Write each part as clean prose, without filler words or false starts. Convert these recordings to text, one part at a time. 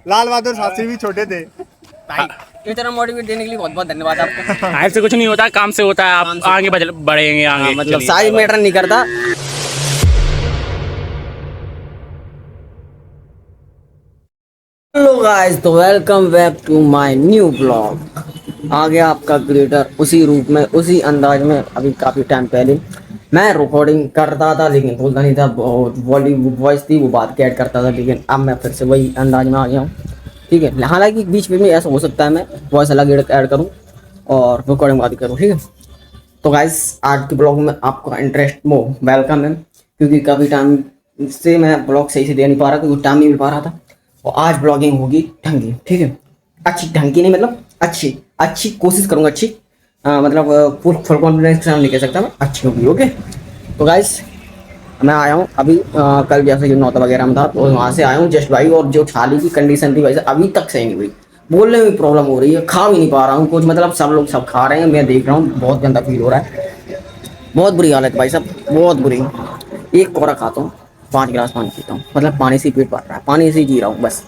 लाल बहादुर शास्त्री भी छोटे थे। इतना मोटिवेट देने के लिए बहुत बहुत धन्यवाद आपको। ऐसे कुछ नहीं होता, काम से होता है। आप आगे बढ़ेंगे आगे। मतलब साइज मैटर नहीं करता। हेलो गाइस, तो welcome back to my new blog. आ गया आपका क्रिएटर उसी रूप में, उसी अंदाज में। अभी काफ़ी टाइम पहले मैं रिकॉर्डिंग करता था, लेकिन बोलता नहीं था। वॉइस थी वो बात कैड करता था, लेकिन अब मैं फिर से वही अंदाज में आ गया हूँ। ठीक है, हालांकि बीच में ऐसा हो सकता है मैं वॉइस अलग ऐड करूँ और रिकॉर्डिंग बात करूँ। ठीक है, तो गाइस आज के ब्लॉग में आपका इंटरेस्ट वेलकम है, क्योंकि काफ़ी टाइम से मैं ब्लॉग सही से दे नहीं पा रहा, क्योंकि टाइम नहीं मिल पा रहा था। और आज ब्लॉगिंग होगी ढंगी। ठीक है, अच्छी ढंगी नहीं, मतलब अच्छी अच्छी कोशिश करूँगा। अच्छी मतलब फुल कॉन्फिडेंस के साथ नहीं कह सकता मैं, अच्छी होगी। ओके, तो गाइस मैं आया हूँ अभी कल जैसे नौता वगैरह में था, तो वहाँ से आया हूँ जस्ट भाई। और जो थाली की कंडीशन थी भाई साहब अभी तक सही नहीं हुई। बोलने में प्रॉब्लम हो रही है, खा भी नहीं पा रहा हूँ कुछ। मतलब सब लोग सब खा रहे हैं, मैं देख रहा हूँ, बहुत गंदा फील हो रहा है। बहुत बुरी हालत भाई साहब, बहुत बुरी। एक कोरा खाता हूँ, 5 गिलास पानी पीता हूँ, मतलब पानी से ही पेट भर रहा है, पानी से ही जी रहा हूँ बस।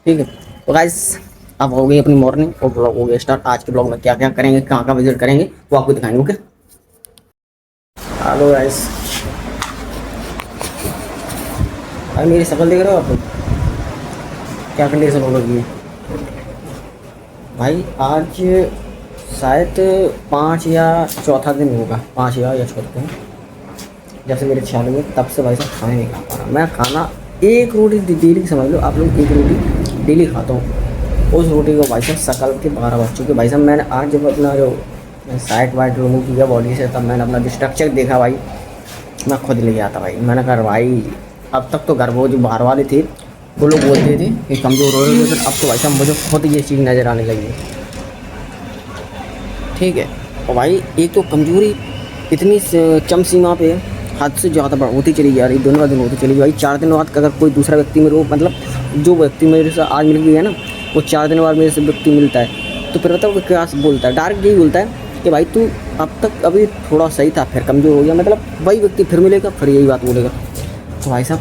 ठीक है, तो गाइस अब हो गई अपनी मॉर्निंग और ब्लॉग हो गया स्टार्ट। आज के ब्लॉग में क्या क्या करेंगे, कहाँ कहाँ विजिट करेंगे, वो आपको दिखाएंगे। ओके, हेलो गाइस, भाई मेरी शक्ल देख रहे हो आप लोग, क्या कंडीशन हो रही है भाई। आज शायद 5 या चौथा दिन होगा, 5 या चौथा दिन जैसे मेरे ख्याल में, तब से भाई साहब खाना नहीं खा पा रहा मैं। खाना एक रोटी डेली समझ लो आप लोग, एक रोटी डेली खाता हूँ। उस रोटी को भाई साहब शकल के 12 बज चुके भाई साहब। मैंने आज जब अपना जो साइड वाइड रिमूव किया बॉडी से, तब मैंने अपना जो स्ट्रक्चर देखा भाई, मैं खुद ले गया था भाई। मैंने कहा भाई अब तक तो घर वो जो बाहर वाले थे वो लोग बोलते थे कि कमज़ोर हो रहे, लेकिन अब तो भाई साहब मुझे खुद ये चीज़ नज़र आने लगी है। ठीक है, और भाई एक तो कमज़ोरी इतनी चम सीमा पे हद से ज़्यादा होती चली जा रही, दिन ब दिन होती चली गई भाई। 4 दिन बाद अगर कोई दूसरा व्यक्ति मेरे को, मतलब जो व्यक्ति मेरे से आज मिल गया है ना, वो 4 दिन बाद मेरे से व्यक्ति मिलता है, तो फिर बताओ वो क्या बोलता है, डायरेक्ट यही बोलता है कि भाई तू अब तक अभी थोड़ा सही था, फिर कमज़ोर हो गया। मतलब वही व्यक्ति फिर मिलेगा, फिर यही बात बोलेगा। तो भाई साहब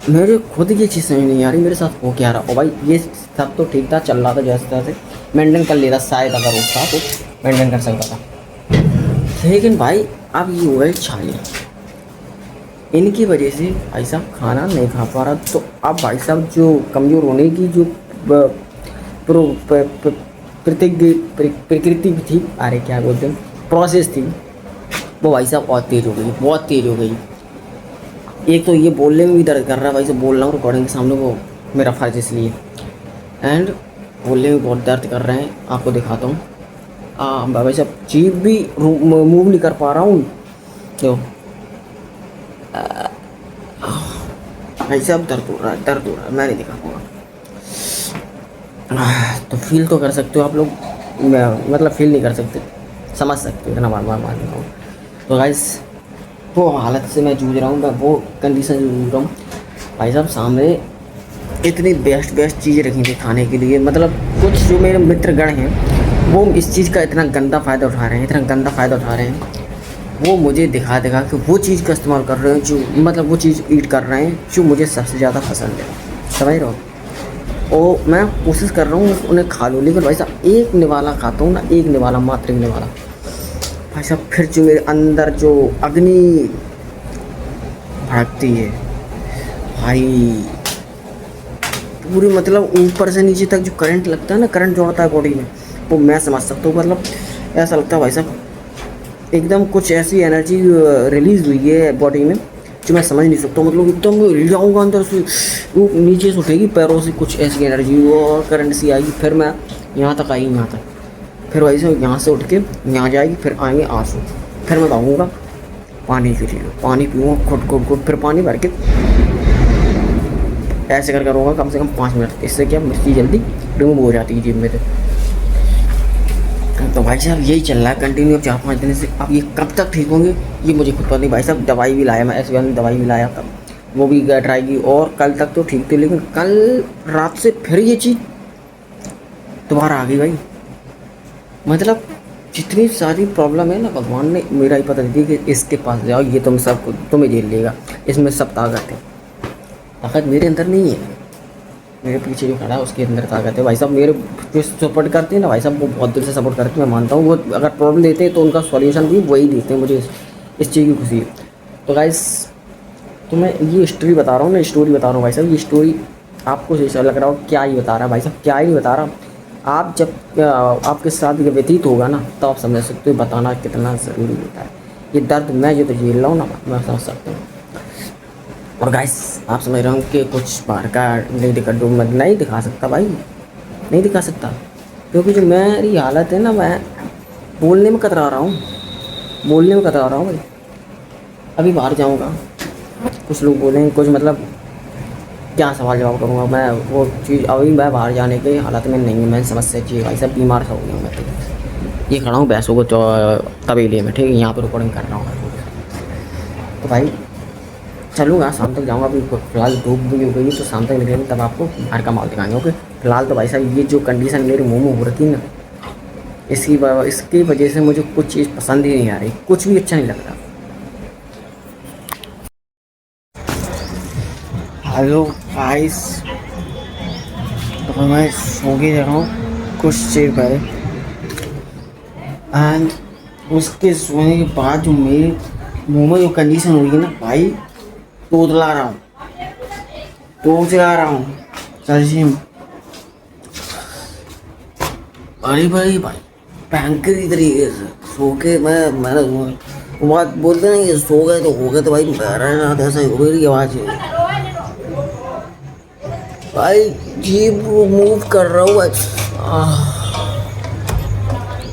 मेरे खुद ये चीज़ समझ नहीं आ रही मेरे साथ हो क्या रहा। और भाई ये सब तो ठीक था, चल रहा था जैसे तैसे मेंटेन कर लेता, शायद अगर होता तो मेंटेन कर सकता था। लेकिन भाई अब ये हो गए छाले, इनकी वजह से भाई साहब खाना नहीं खा पा रहा। तो अब भाई साहब जो कमज़ोर होने की जो प्रकृति थी, अरे क्या बोलते हैं, प्रोसेस थी, वो भाई साहब और तेज़ हो गई, बहुत तेज़ हो गई। एक तो ये बोलने में भी दर्द कर रहा है भाई साहब, बोल रहा हूँ रिकॉर्डिंग के सामने, वो मेरा फ़र्ज इसलिए, एंड बोलने में बहुत दर्द कर रहे हैं। आपको दिखाता हूँ भाई साहब, जीभ भी मूव नहीं कर पा रहा हूँ। तो भाई साहब दर्द हो रहा है, दर्द हो रहा है, मैं नहीं दिखा पाऊँगा। तो फील तो कर सकते हो आप लोग, मतलब फील नहीं कर सकते, समझ सकते हो, इतना बार बार मान रहा हूँ। तो गाइस वो हालत से मैं जूझ रहा हूँ, मैं वो कंडीशन से जूझ रहा हूँ भाई साहब। सामने इतनी बेस्ट बेस्ट चीज़ें रखी थी खाने के लिए, मतलब कुछ जो मेरे मित्रगण हैं वो इस चीज़ का इतना गंदा फ़ायदा उठा रहे हैं, इतना गंदा फ़ायदा उठा रहे हैं। वो मुझे दिखा दिखा कि वो चीज़ का इस्तेमाल कर रहे हैं, जो मतलब वो चीज़ ईट कर रहे हैं जो मुझे सबसे ज़्यादा पसंद है, समझ रहे हो। और मैं कोशिश कर रहा हूँ उन्हें खा लूँ, लेकिन भाई साहब एक निवाला खाता हूँ ना, एक निवाला, मात्र एक निवाला भाई साहब, फिर जो मेरे अंदर जो अग्नि भड़कती है भाई पूरी, मतलब ऊपर से नीचे तक जो करंट लगता है ना, करंट जोड़ता है बॉडी में, वो मैं समझ सकता हूँ। मतलब ऐसा लगता है भाई साहब एकदम कुछ ऐसी एनर्जी रिलीज़ हुई है बॉडी में जो मैं समझ नहीं सकता। मतलब एकदम हिल जाऊँगा अंदर से, वो नीचे से उठेगी पैरों से कुछ ऐसी एनर्जी और करंट सी आएगी, फिर मैं यहाँ तक आई, यहाँ तक, फिर वैसे यहाँ से उठ के यहाँ जाएगी, फिर आएंगे आंसू, फिर मैं भागूँगा पानी के लिए, पानी पीऊँगा घुट घुट घुट, फिर पानी भर के ऐसे कर करूँगा कम से कम 5 मिनट। इससे क्या मिर्ची जल्दी रिमूव हो जाती है जीभ में से। तो भाई साहब यही चल रहा है कंटिन्यू 4-5 दिन से। अब ये कब तक ठीक होंगे ये मुझे खुद पता नहीं भाई साहब। दवाई भी लाया मैं, ऐसे वाली दवाई भी लाया, तब वो भी ट्राई की, और कल तक तो ठीक थी, लेकिन कल रात से फिर ये चीज़ दोबारा आ गई भाई। मतलब जितनी सारी प्रॉब्लम है ना, भगवान ने मेरा ही पता दी कि इसके पास जाओ, ये तुम सब तुम्हें झेल लेगा, इसमें सब ताकत है। ताकत मेरे अंदर नहीं है, मेरे पीछे जो खड़ा है उसके अंदर ताकत है भाई साहब। मेरे जो सपोर्ट करते हैं ना भाई साहब, वो बहुत दिल से सपोर्ट करते हैं, मैं मानता हूँ। वो अगर प्रॉब्लम देते हैं तो उनका सॉल्यूशन भी वही देते हैं, मुझे इस चीज़ की खुशी है। तो गाइस, तो मैं ये स्टोरी बता रहा हूँ ना, स्टोरी बता रहा हूँ भाई साहब। ये स्टोरी आपको जैसा लग रहा हो क्या ही बता रहा है भाई साहब, क्या ही बता रहा। आप जब आपके साथ ये व्यतीत होगा ना, तो आप समझ सकते हो बताना कितना ज़रूरी होता है। ये दर्द मैं जो तो झेल रहा हूँ ना, मैं समझ सकता हूँ। और गाइस, आप समझ रहे हो कि कुछ बाहर का नहीं दिखा दूँ, मैं नहीं दिखा सकता भाई, नहीं दिखा सकता, क्योंकि जो मेरी हालत है ना, मैं बोलने में कतरा रहा हूँ, बोलने में कतरा रहा हूँ भाई। अभी बाहर जाऊँगा, कुछ लोग बोलेंगे कुछ, मतलब क्या सवाल जवाब करूँगा मैं, वो चीज़ अभी मैं बाहर जाने के हालत में नहीं हूँ। मैं समस्या चाहिए भाई साहब, बीमार सा हो गया हूँ मैं। तो ये खड़ा हूँ भैंसों को तबेले में, ठीक है, यहाँ पर रिकॉर्डिंग कर रहा हूँ। तो भाई चलूँगा, शाम तक जाऊँगा। अभी फिलहाल धूप भी हो गई है, तो शाम तक निकलेंगे, तब आपको बाहर का माल दिखाएंगे। ओके, फिलहाल तो भाई साहब ये जो कंडीशन मेरी मुँह में हो रखी है ना, इसकी वजह से मुझे कुछ चीज़ पसंद ही नहीं आ रही, कुछ भी अच्छा नहीं लग रहा। हेलो गाइस, तो मैं सो के जा रहा हूँ कुछ देर पहले, एंड उसके सोने के बाद जो मेरे मुँह में जो कंडीशन हुई है ना भाई, तो चला रहा हूँ, तो चला रहा हूँ सच्ची में। अरे भाई भयंकर तरीके से सो के मैंने वो बात बोलते ना कि सो गए तो हो गए, तो भाई मेरा रात ऐसा ही हो गई आवाज़ भाई, जीभ मूव कर रहा हूँ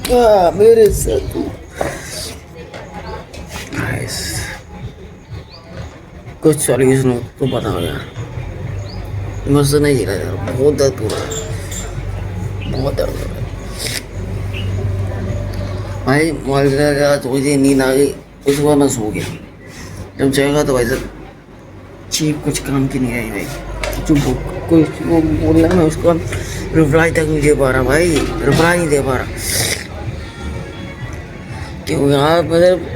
क्या मेरे से तू। कुछ सॉल्यूशन हो तो बताओ यार, मुझसे नहीं झेला यार, बहुत दर्द हो रहा है, बहुत दर्द हो रहा है भाई। मोबाइल का थोड़ी देर नींद आ गई, उसके बाद मैं सो गया। जब जाएगा तो भाई साहब चीप कुछ काम की नहीं आई भाई, जो कोई वो बोल रहा है, मैं उसको रिप्लाई तक नहीं दे पा रहा भाई, रिप्लाई नहीं दे पा रहा। क्यों यार, मतलब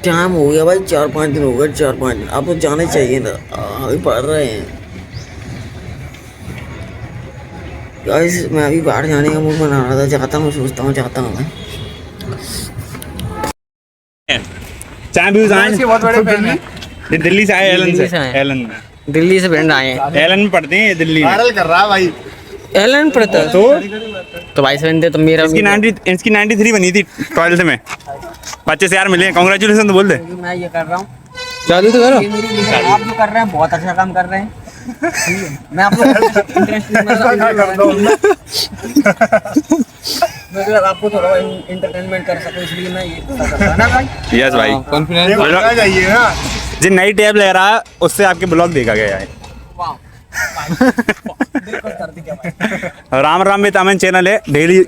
टाइम हो गया भाई, 4-5 दिन हो गए, 4-5 दिन। आप तो जाने चाहिए था, अभी पढ़ रहे हैं गाइस। मैं अभी बाहर जाने का मूड बना रहा था, जाता हूँ, सोचता हूँ जाता हूँ मैं। चैंपियंस आए बहुत बड़े फैन हैं। ये दिल्ली से आए, दिल्ली से फ्रेंड आए हैं, एलन में पढ़ते हैं, दिल्ली में वायरल कर रहा है भाई। एलन पढ़ता है तो भाई फ्रेंड है तो मेरा इसकी 93 बनी थी 12th में। 25 यार मिले, कांग्रेचुलेशन तो बोल दे। मैं ये कर रहा हूँ, चालू तो करो। आप जो कर रहे हैं बहुत अच्छा काम कर रहे हैं। मैं आपको मतलब आपको थोड़ा एंटरटेनमेंट कर सकूं, इसलिए मैं ये कर रहा ना भाई। यस भाई, कॉन्फिडेंस चाहिए ना। जिन नई टैब ले रहा है उससे आपके ब्लॉग देखा गया है। राम राम में तामन चैनल है, डेली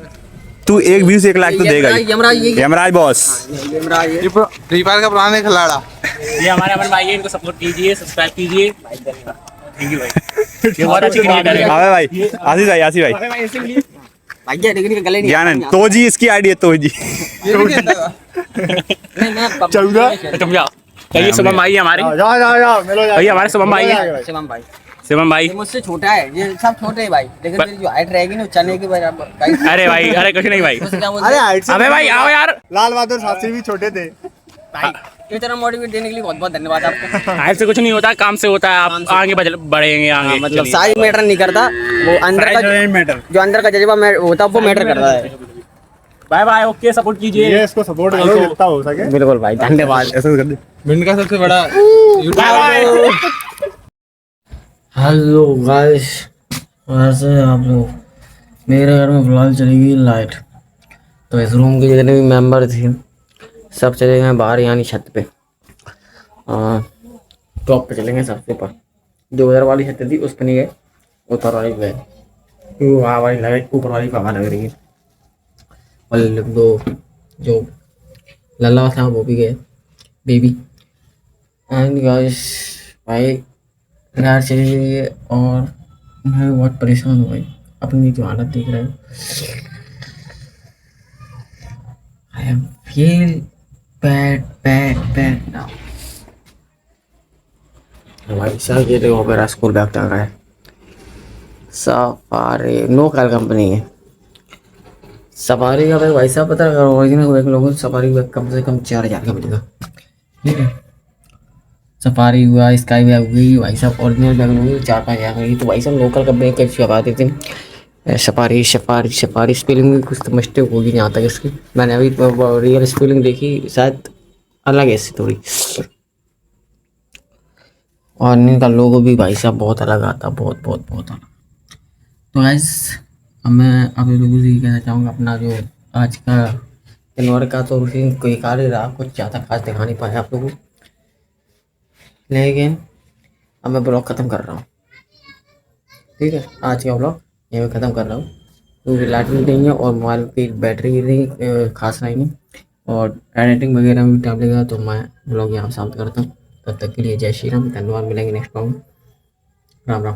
तू एक व्यूज 1 लाख तो देगा ही। यमराज बॉस, फ्री फायर का पुराना खिलाड़ा। ये हमारे अमन भाई है, इनको सपोर्ट कीजिए, सब्सक्राइब कीजिए। थैंक यू भाई, ये बहुत अच्छी क्रिएटर है। अबे भाई आसिफ भाई भैया लेकिन गले नहीं ज्ञानन तो जी, इसकी आईडी है तो जी। नहीं मैं तुम जाओ, ये शुभम भाई है हमारे, जा मिलो जा भैया हमारे शुभम भाई है। शिवम भाई ये मुझसे छोटा है, ये सब छोटे हैं भाई, लेकिन मेरी जो हाइट रहेगी ना, चने के बराबर भाई। अरे भाई, अरे कुछ नहीं भाई, अरे हाइट से अबे भाई आओ यार। लाल बहादुर शास्त्री भी छोटे थे भाई इतना मोटिवेट देने के लिए बहुत बहुत धन्यवाद आपका। हाइट से कुछ नहीं होता, काम से होता है। आप आगे बढ़ेंगे आगे, मतलब साइज मैटर नहीं करता, वो अंदर का मैटर, जो अंदर का जज्बा होता है वो मैटर करता है। बाय बाय, ओके, सपोर्ट कीजिए, ये इसको सपोर्ट करो जितना हो सके। बिल्कुल भाई, धन्यवाद। ऐसा कर दे। भिंड का सबसे बड़ा हेलो गाइस, वैसे आप लोग, मेरे घर में फिलहाल चली गई लाइट, तो इस रूम के जितने भी मेंबर थे सब चले गए बाहर, यानी छत पे, टॉप पे चलेंगे, सबसे ऊपर। जो उधर वाली छत थी उस पर नहीं गए, ऊपर वाली गए, वो हवा वाली लग, ऊपर वाली हवा लग रही है। और दो जो लल्ला था वो भी गए, बेबी। एंड गाइस भाई यार चली गई है, और मैं बहुत परेशान हूँ भाई, अपनी जो हालत देख रहे हो। आई फील बैड नाउ भाई साहब। ये देखो मेरा स्कूल बैग टंगा है, सफारी लोकल कंपनी है। सफारी का बैग भाई साहब पता है, अगर ओरिजिनल बैग लोगों सफारी बैग कम से कम 4,000 का मिलेगा। ठीक है, सफारी हुआ, स्काई बैग हुई भाई साहब, ओरिजिनल बैग लोगों 4-5 हज़ार का। तो भाई साहब लोकल कंपनी कैसे लगा देते हैं। सफारी सफारी सफारी स्पेलिंग में कुछ तो मिस्टेक होगी जहाँ तक इसकी, मैंने अभी रियल स्पेलिंग देखी, शायद अलग है इससे थोड़ी। और इनका लोगो भी भाई साहब बहुत अलग आता, बहुत बहुत बहुत अलग। तो गाइस अब मैं आप लोगों से ये कहना चाहूँगा, अपना जो आज का जनवर का तो रूटीन कोई कार्य रहा, कुछ ज़्यादा खास दिखा नहीं पाया आप लोगों को, लेकिन अब मैं ब्लॉग ख़त्म कर रहा हूँ। ठीक है, आज का ब्लॉग यहीं पे ख़त्म कर रहा हूँ, क्योंकि लाइट भी नहीं है और मोबाइल की बैटरी भी नहीं खास रहेंगी और एडिटिंग वगैरह में भी टाइम लगेगा। तो मैं ब्लॉग यहाँ समाप्त करता हूँ। तब तक के लिए जय श्री राम, धन्यवाद, मिलेंगे नेक्स्ट ब्लॉग में। राम राम।